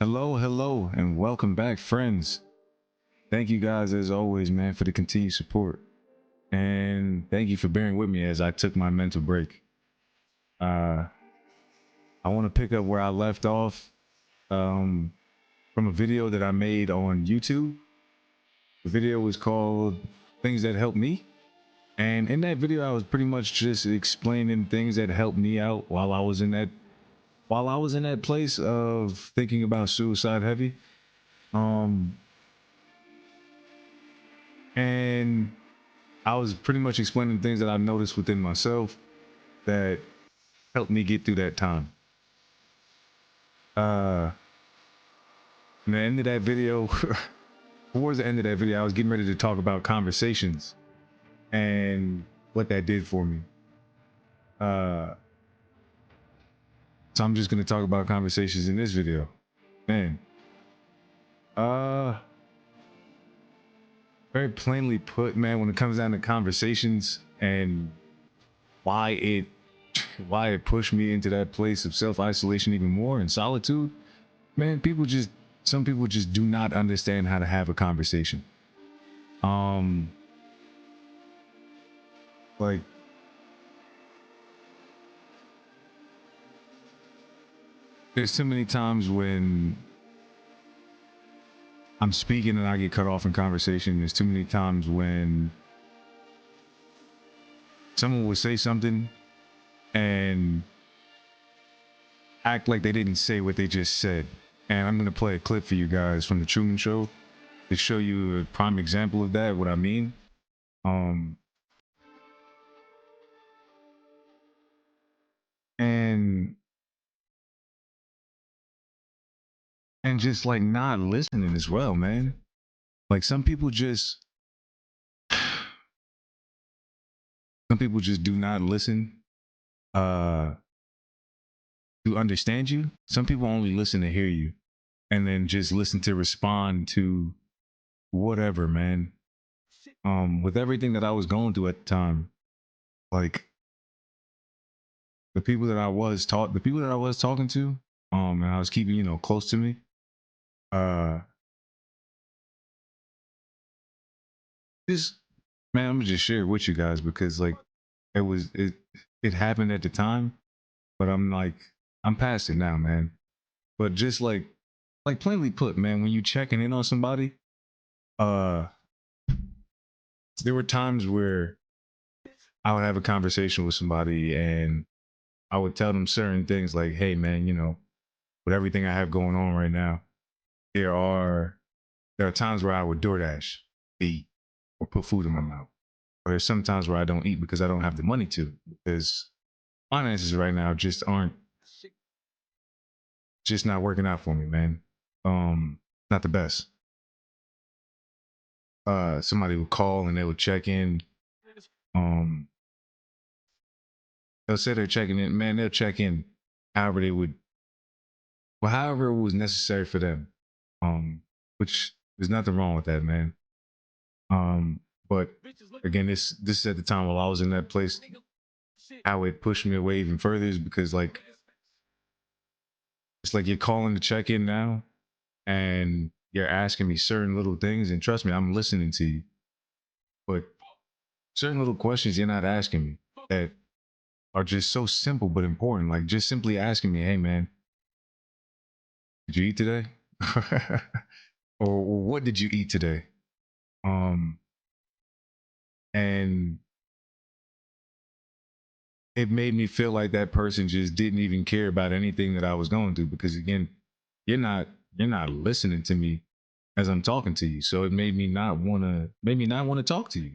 Hello, and welcome back, friends. Thank you guys, as always, man, for the continued support. And thank you for bearing with me as I took my mental break. Uh, I want to pick up where I left off from a video that I made on YouTube. The video was called Things That Helped Me. And in that video, I was pretty much just explaining things that helped me out while I was in that place of thinking about suicide heavy. And I was pretty much explaining things that I noticed within myself that helped me get through that time. Uh, in the end of that video, towards the end of that video, I was getting ready to talk about conversations and what that did for me. Uh, so I'm just gonna talk about conversations in this video. Man, uh, very plainly put, man, when it comes down to conversations and why it why it pushed me into that place of self-isolation even more and solitude, man, some people just do not understand how to have a conversation. Um, like there's too many times when I'm speaking and I get cut off in conversation. There's too many times when someone will say something and act like they didn't say what they just said. And I'm gonna play a clip for you guys from the Truman Show to show you a prime example of that, what I mean. Um, and and just like not listening as well, man. Like some people just do not listen uh to understand you. Some people only listen to hear you and then just listen to respond to whatever, man. With everything that I was going through at the time, like the people that I was talking to, and I was keeping, close to me, uh just man, I'm gonna just share it with you guys because like it was it happened at the time, but I'm past it now, man. But just like plainly put, man, when you checking in on somebody, uh there were times where I would have a conversation with somebody and I would tell them certain things like, hey man, with everything I have going on right now, there are there are times where I would DoorDash, eat, or put food in my mouth. Or there's some times where I don't eat because I don't have the money to, because finances right now just not working out for me, man. Not the best. Somebody would call and they would check in. Um, they'll say they're checking in, man. They'll check in however they would, well, however it was necessary for them. Which there's nothing wrong with that, man. But again, this is at the time while I was in that place. How it pushed me away even further is because like it's like you're calling to check in now, and you're asking me certain little things, and trust me, I'm listening to you. But certain little questions you're not asking me that are just so simple but important. Like just simply asking me, "Hey, man, did you eat today?" or "What did you eat today?" Um, and it made me feel like that person just didn't even care about anything that I was going through because again, you're not you're not listening to me as I'm talking to you. So it made me not want to talk to you.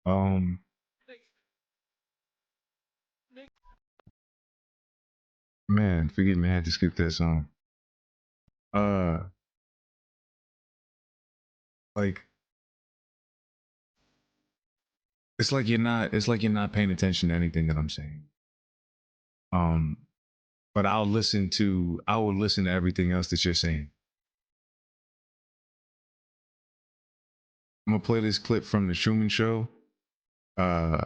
Um man, forgive me, I had to skip that song. Uh like it's like you're not paying attention to anything that I'm saying. Um but I will listen to everything else that you're saying. I'm gonna play this clip from the Truman Show. Uh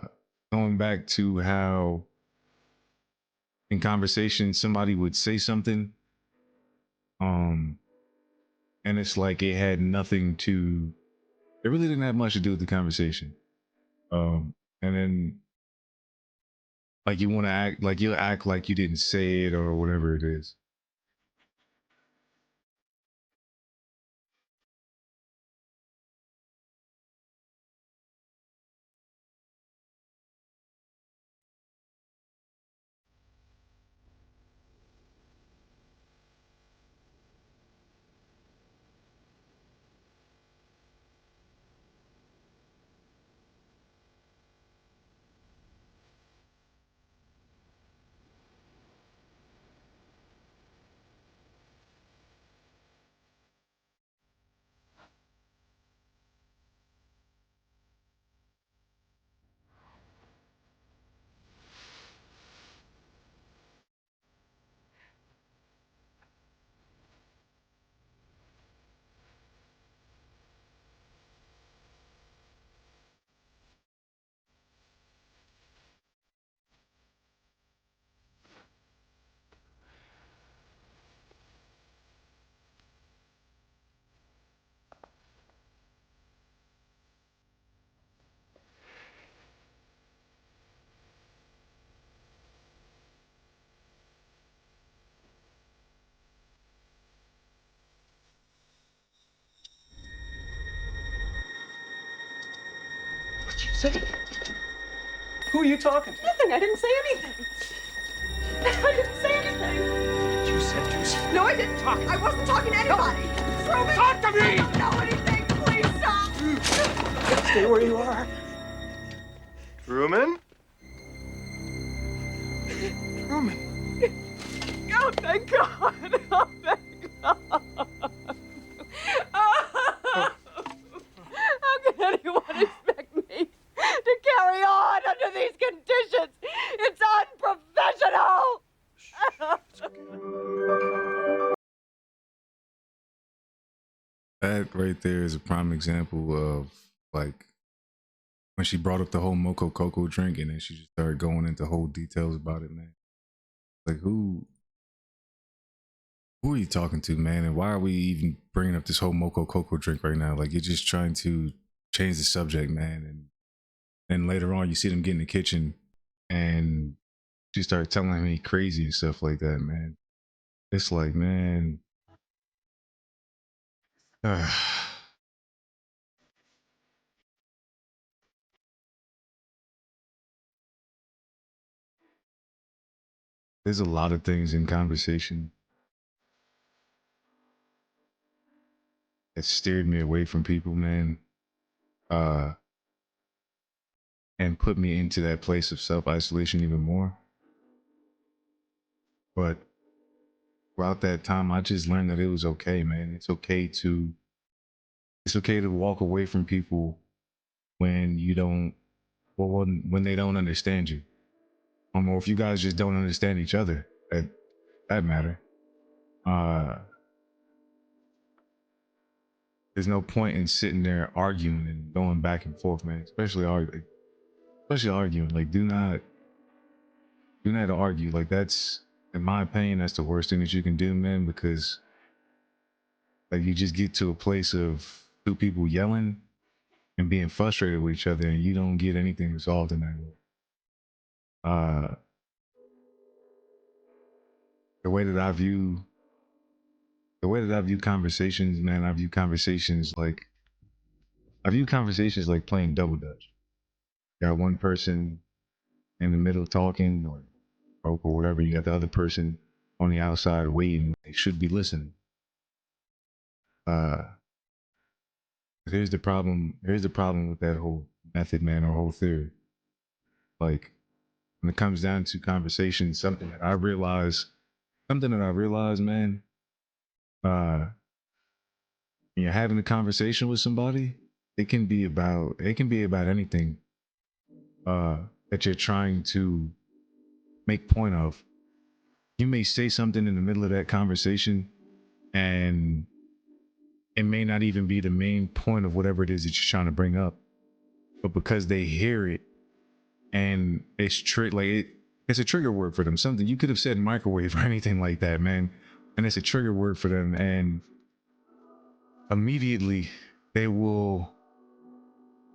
Going back to how in conversation somebody would say something, um and it's like it had nothing to. It really didn't have much to do with the conversation. And then like you want to act like you act like you didn't say it or whatever it is. What'd you say? Who are you talking to? Nothing. I didn't say anything. I didn't say anything. You said you said. No, I didn't talk. I wasn't talking to anybody. Truman! Talk to me! I don't know anything. Please stop. Stay where you are. Truman? Truman. Oh, thank God. Oh, thank God. How can anyone expect me to carry on under these conditions? It's unprofessional. That right there is a prime example of like when she brought up the whole Moco Coco drink and then she just started going into whole details about it, man. Like who are you talking to, man? And why are we even bringing up this whole Moco Coco drink right now? Like you're just trying to change the subject, man. And then later on you see them get in the kitchen and she started telling me crazy and stuff like that, man. It's like, man. There's a lot of things in conversation that steered me away from people, man. Uh, and put me into that place of self-isolation even more. But throughout that time, I just learned that it was okay, man. It's okay to walk away from people when you don't, well, when they don't understand you. Or if you guys just don't understand each other, that matter. Uh, there's no point in sitting there arguing and going back and forth, man. Especially arguing. Like, do not argue. Like, that's, in my opinion, that's the worst thing that you can do, man, because like you just get to a place of two people yelling and being frustrated with each other and you don't get anything resolved in that way. Uh, the way that I view conversations, man, I view conversations like playing double dutch. You got one person in the middle talking or whatever. You got the other person on the outside waiting. They should be listening. Uh, here's the problem. Here's the problem with that whole method, man, or whole theory. Like when it comes down to conversation, something that I realized, man, when you're having a conversation with somebody, it can be about anything uh that you're trying to make point of. You may say something in the middle of that conversation and it may not even be the main point of whatever it is that you're trying to bring up. But because they hear it and it's a trigger word for them. Something you could have said microwave or anything like that, man. And it's a trigger word for them. And immediately they will,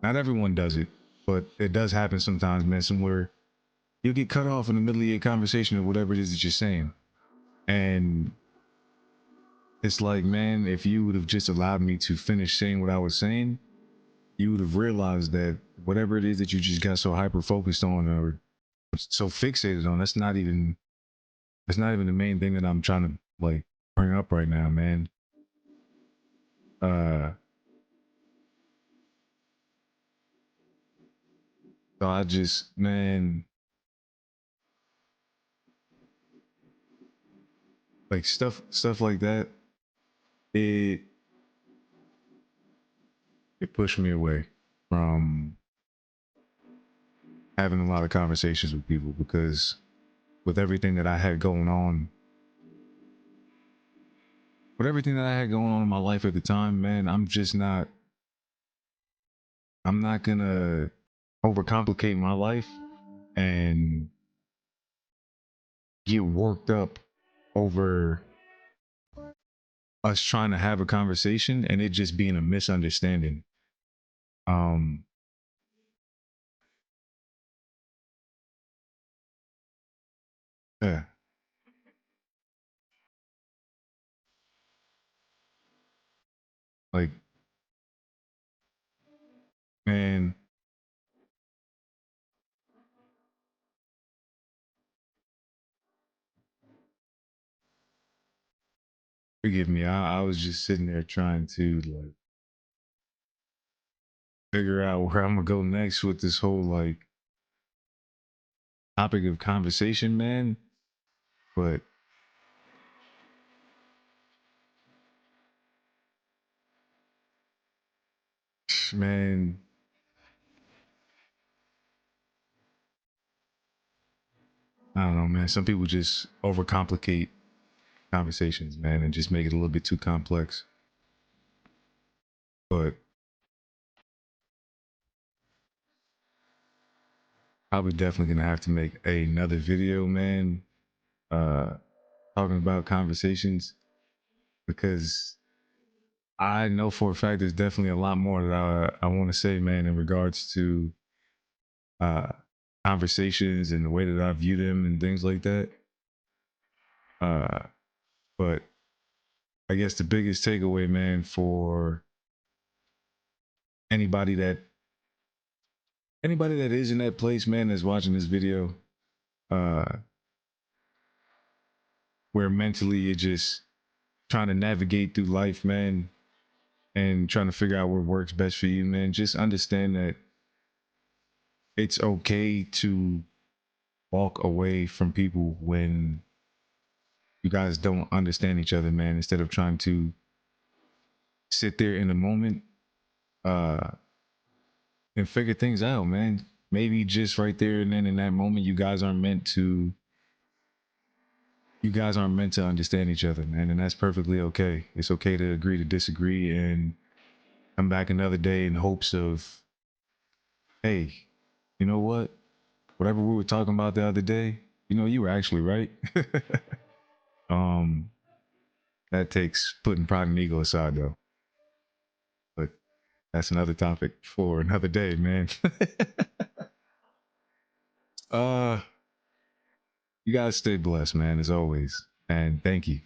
not everyone does it, but it does happen sometimes, man, somewhere you'll get cut off in the middle of your conversation or whatever it is that you're saying. And it's like, man, if you would have just allowed me to finish saying what I was saying, you would have realized that whatever it is that you just got so hyper focused on or so fixated on, that's not even the main thing that I'm trying to like bring up right now, man. So I just, man, like stuff like that, it pushed me away from having a lot of conversations with people because with everything that I had going on, in my life at the time, man, I'm not gonna overcomplicate my life and get worked up over us trying to have a conversation and it just being a misunderstanding. Um, yeah, like, man, forgive me. I was just sitting there trying to like figure out where I'm gonna go next with this whole like topic of conversation, man. But man, I don't know, man. Some people just overcomplicate conversations, man, and just make it a little bit too complex. But probably definitely gonna have to make another video, man, uh, talking about conversations because I know for a fact there's definitely a lot more that I want to say, man, in regards to uh, conversations and the way that I view them and things like that. Uh, but I guess the biggest takeaway, man, for anybody that is in that place, man, that's watching this video, uh, where mentally you're just trying to navigate through life, man, and trying to figure out what works best for you, man. Just understand that it's okay to walk away from people when you guys don't understand each other, man, instead of trying to sit there in the moment uh and figure things out, man. Maybe just right there and then in that moment you guys aren't meant to understand each other, man, and that's perfectly okay. It's okay to agree to disagree and come back another day in hopes of, hey, you know what? Whatever we were talking about the other day, you were actually right. um that takes putting pride and ego aside though. But that's another topic for another day, man. uh you guys stay blessed, man, as always. And thank you.